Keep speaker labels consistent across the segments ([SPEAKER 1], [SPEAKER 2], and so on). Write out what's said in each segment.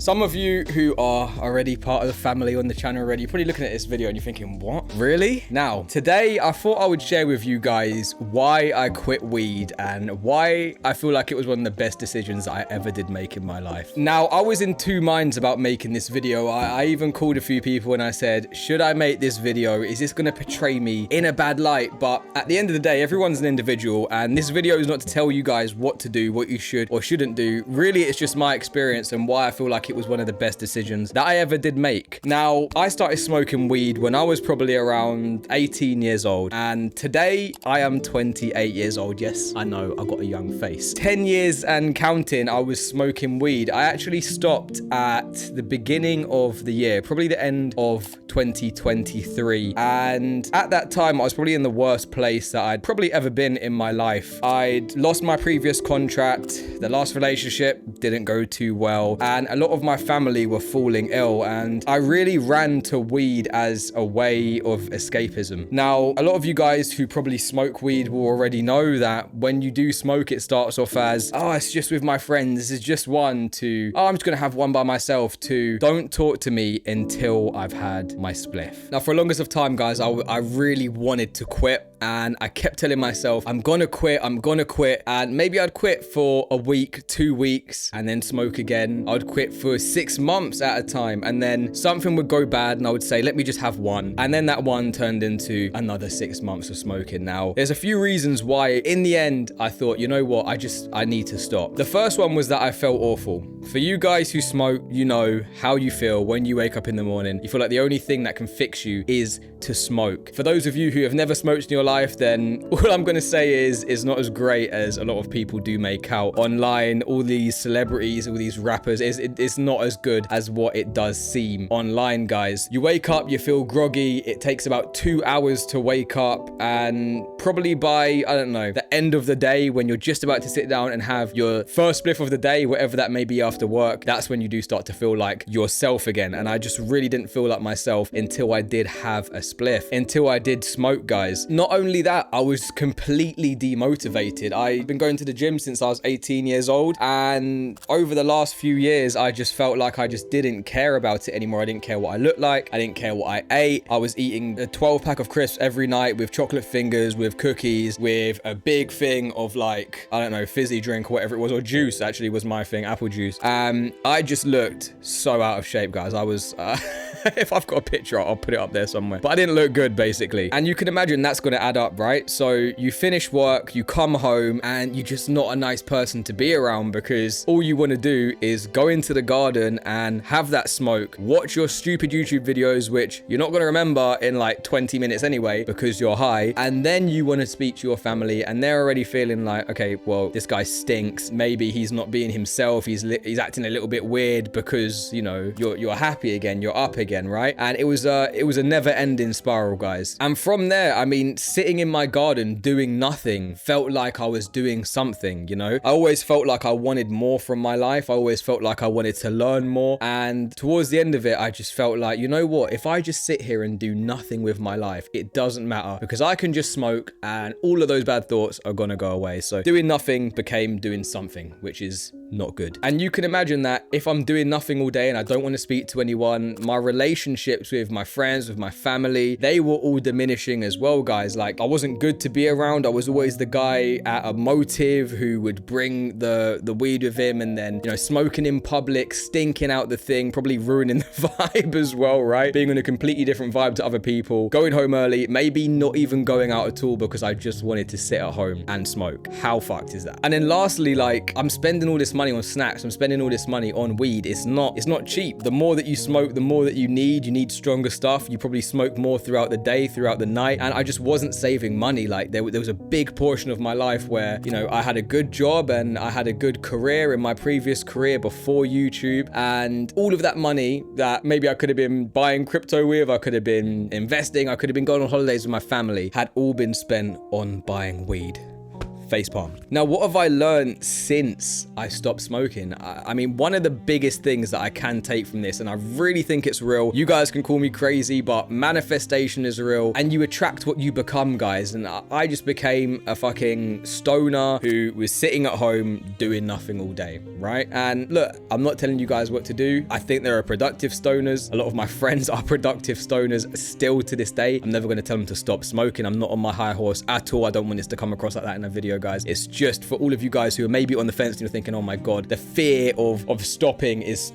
[SPEAKER 1] Some of you who are already part of the family on the channel already, you're probably looking at this video and you're thinking, what? Really? Now, today I thought I would share with you guys why I quit weed and why I feel like it was one of the best decisions I ever did make in my life. Now, I was in two minds about making this video. I even called a few people and I said, should I make this video? Is this going to portray me in a bad light? But at the end of the day, everyone's an individual, and this video is not to tell you guys what to do, what you should or shouldn't do. Really, it's just my experience and why I feel like it was one of the best decisions that I ever did make. Now, I started smoking weed when I was probably around 18 years old, and today I am 28 years old. Yes, I know, I've got a young face. 10 years and counting, I was smoking weed. I actually stopped at the beginning of the year, probably the end of 2023. And at that time, I was probably in the worst place that I'd probably ever been in my life. I'd lost my previous contract. The last relationship didn't go too well. And a lot of my family were falling ill. And I really ran to weed as a way of escapism. Now, a lot of you guys who probably smoke weed will already know that when you do smoke, it starts off as, oh, it's just with my friends. This is just one, to, oh, I'm just going to have one by myself, to, don't talk to me until I've had my spliff. Now, for the longest of time, guys, I really wanted to quit. And I kept telling myself, I'm gonna quit. And maybe I'd quit for a week, 2 weeks, and then smoke again. I'd quit for 6 months at a time. And then something would go bad and I would say, let me just have one. And then that one turned into another 6 months of smoking. Now, there's a few reasons why in the end, I thought, you know what? I need to stop. The first one was that I felt awful. For you guys who smoke, you know how you feel when you wake up in the morning. You feel like the only thing that can fix you is to smoke. For those of you who have never smoked in your life, then all I'm gonna say is it's not as great as a lot of people do make out online. All these celebrities, all these rappers, it's not as good as what it does seem online, guys. You wake up, you feel groggy. It takes about 2 hours to wake up, and probably by, I don't know, the end of the day, when you're just about to sit down and have your first spliff of the day, whatever that may be after work, that's when you do start to feel like yourself again. And I just really didn't feel like myself until I did have a spliff, until I did smoke, guys. Not only that, I was completely demotivated. I've been going to the gym since I was 18 years old, and over the last few years, I just felt like I just didn't care about it anymore. I didn't care what I looked like. I didn't care what I ate. I was eating a 12-pack of crisps every night with chocolate fingers, with cookies, with a big thing of, like, I don't know, fizzy drink or whatever it was, or juice actually was my thing, apple juice. I just looked so out of shape, guys. I was, if I've got a picture, I'll put it up there somewhere. But I didn't look good, basically. And you can imagine that's going to add up, right? So you finish work, you come home, and you're just not a nice person to be around, because all you want to do is go into the garden and have that smoke, watch your stupid YouTube videos, which you're not going to remember in like 20 minutes anyway, because you're high. And then you want to speak to your family, and they're already feeling like, okay, well, this guy stinks. Maybe he's not being himself. He's acting a little bit weird because, you know, you're happy again, you're up again, right? And it was a never-ending spiral, guys. And from there, I mean, sitting in my garden doing nothing felt like I was doing something, you know? I always felt like I wanted more from my life. I always felt like I wanted to learn more. And towards the end of it, I just felt like, you know what? If I just sit here and do nothing with my life, it doesn't matter, because I can just smoke and all of those bad thoughts are gonna go away. So doing nothing became doing something, which is not good. And you can imagine that if I'm doing nothing all day and I don't want to speak to anyone, my relationships with my friends, with my family, they were all diminishing as well, guys. Like, I wasn't good to be around. I was always the guy at a motive who would bring the weed with him, and then, you know, smoking in public, stinking out the thing, probably ruining the vibe as well, right? Being on a completely different vibe to other people, going home early, maybe not even going out at all because I just wanted to sit at home and smoke. How fucked is that? And then lastly, like, I'm spending all this money on snacks. I'm spending all this money on weed. It's not cheap. The more that you smoke, the more that you need stronger stuff. You probably smoke more throughout the day, throughout the night. And I just wasn't saving money. Like, there was a big portion of my life where, you know, I had a good job and I had a good career in my previous career before YouTube, and all of that money that maybe I could have been buying crypto with, I could have been investing, I could have been going on holidays with my family, had all been spent on buying weed. facepalm. Now, what have I learned since I stopped smoking? I mean, one of the biggest things that I can take from this, and I really think it's real, you guys can call me crazy, but manifestation is real, and you attract what you become, guys. And I just became a fucking stoner who was sitting at home doing nothing all day, right? And look, I'm not telling you guys what to do. I think there are productive stoners. A lot of my friends are productive stoners still to this day. I'm never going to tell them to stop smoking. I'm not on my high horse at all. I don't want this to come across like that in a video, guys. It's just for all of you guys who are maybe on the fence and you're thinking, oh my God, the fear of stopping is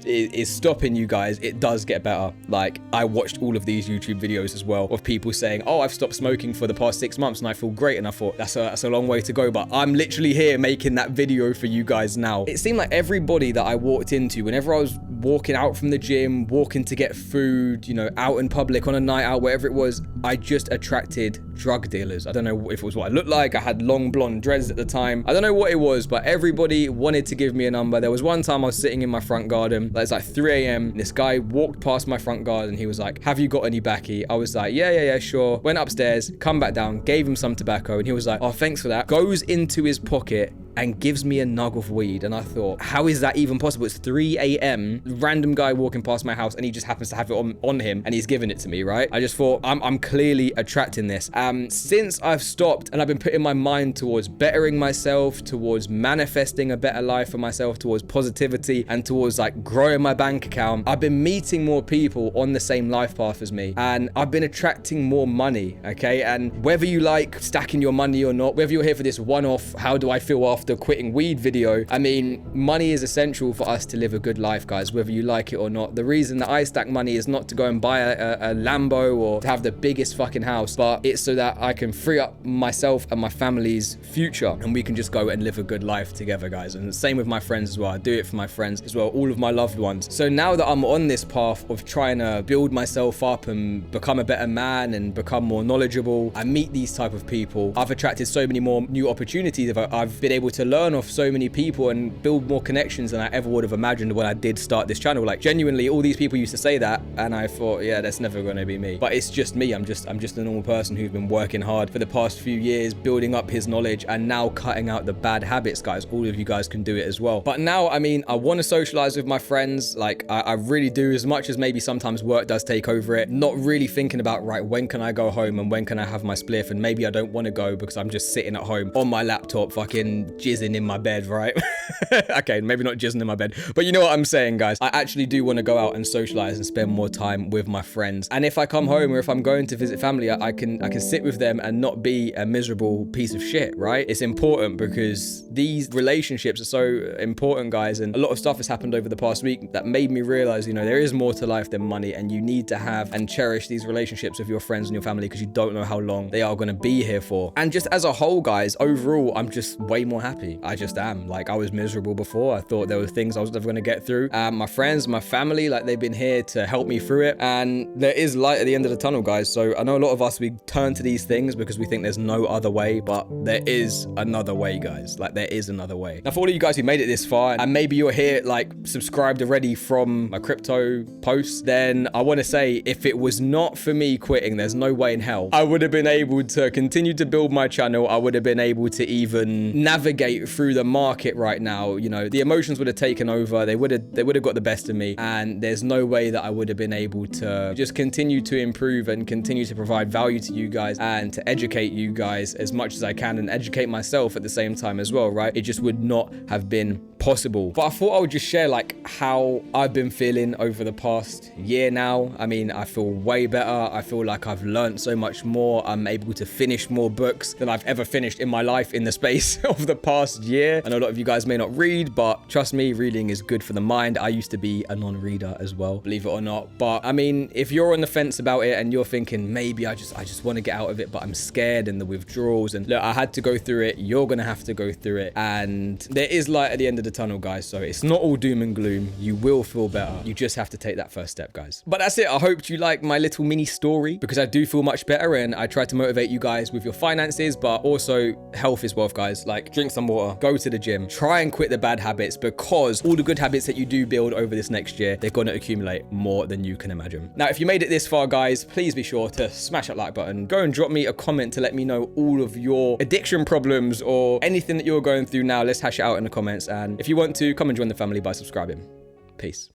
[SPEAKER 1] stopping you guys. It does get better. Like, I watched all of these YouTube videos as well of people saying, oh, I've stopped smoking for the past 6 months and I feel great. And I thought, that's a long way to go. But I'm literally here making that video for you guys now. It seemed like everybody that I walked into, whenever I was walking out from the gym, walking to get food, you know, out in public on a night out, wherever it was, I just attracted drug dealers. I don't know if it was what I looked like. I had long blonde dreads at the time. I don't know what it was, but everybody wanted to give me a number. There was one time I was sitting in my front garden. It's like 3 a.m. This guy walked past my front garden. He was like, have you got any backy? I was like, yeah, sure. Went upstairs, come back down, gave him some tobacco, and he was like, oh, thanks for that. Goes into his pocket and gives me a nug of weed. And I thought, how is that even possible? It's 3 a.m. Random guy walking past my house and he just happens to have it on him and he's giving it to me, right? I just thought, I'm clearly attracting this. Since I've stopped and I've been putting my mind towards bettering myself, towards manifesting a better life for myself, towards positivity and towards like growing my bank account, I've been meeting more people on the same life path as me. And I've been attracting more money, okay? And whether you like stacking your money or not, whether you're here for this one-off, how do I feel after quitting weed video, I mean, money is essential for us to live a good life, guys, whether you like it or not. The reason that I stack money is not to go and buy a Lambo or to have the biggest fucking house, but it's so that I can free up myself and my family's future and we can just go and live a good life together, guys. And the same with my friends as well. I do it for my friends as well, all of my loved ones. So now that I'm on this path of trying to build myself up and become a better man and become more knowledgeable, I meet these type of people. I've attracted so many more new opportunities. I've been able to learn off so many people and build more connections than I ever would have imagined when I did start this channel. Like, genuinely, all these people used to say that and I thought, yeah, that's never going to be me. But it's just me. I'm just a normal person who's been working hard for the past few years, building up his knowledge and now cutting out the bad habits, guys. All of you guys can do it as well. But now, I mean, I want to socialize with my friends. Like, I really do, as much as maybe sometimes work does take over it. Not really thinking about, right, when can I go home and when can I have my spliff? And maybe I don't want to go because I'm just sitting at home on my laptop fucking jizzing in my bed, right? Okay, maybe not jizzing in my bed, but you know what I'm saying, guys. I actually do want to go out and socialize and spend more time with my friends. And if I come home or if I'm going to visit family, I can sit with them and not be a miserable piece of shit, right? It's important because these relationships are so important, guys. And a lot of stuff has happened over the past week that made me realize, you know, there is more to life than money, and you need to have and cherish these relationships with your friends and your family because you don't know how long they are going to be here for. And just as a whole, guys, overall, I'm just way more happy. I just am. Like, I was miserable before. I thought there were things I was never going to get through. My friends, my family, like, they've been here to help me through it. And there is light at the end of the tunnel, guys. So I know a lot of us, we turn to these things because we think there's no other way, but there is another way, guys. Like, there is another way. Now, for all of you guys who made it this far, and maybe you're here, like, subscribed already from my crypto posts, then I want to say, if it was not for me quitting, there's no way in hell I would have been able to continue to build my channel. I would have been able to even navigate through the market right now. You know, the emotions would have taken over. They would have got the best of me, and there's no way that I would have been able to just continue to improve and continue to provide value to you guys and to educate you guys as much as I can and educate myself at the same time as well, right? It just would not have been possible. But I thought I would just share like how I've been feeling over the past year now. I mean, I feel way better. I feel like I've learned so much more. I'm able to finish more books than I've ever finished in my life in the space of the past year. I know a lot of you guys may not read, but trust me, reading is good for the mind. I used to be a non-reader as well, believe it or not. But I mean, if you're on the fence about it and you're thinking, maybe I just want to get out of it, but I'm scared and the withdrawals, and look, I had to go through it. You're going to have to go through it. And there is light at the end of the tunnel, guys. So it's not all doom and gloom. You will feel better. You just have to take that first step, guys. But that's it. I hope you like my little mini story because I do feel much better and I try to motivate you guys with your finances, but also health is wealth, guys. Like, drink some water, go to the gym, try and quit the bad habits, because all the good habits that you do build over this next year, they're going to accumulate more than you can imagine. Now, if you made it this far, guys, please be sure to smash that like button. Go and drop me a comment to let me know all of your addiction problems or anything that you're going through now. Let's hash it out in the comments. And if you want to, come and join the family by subscribing. Peace.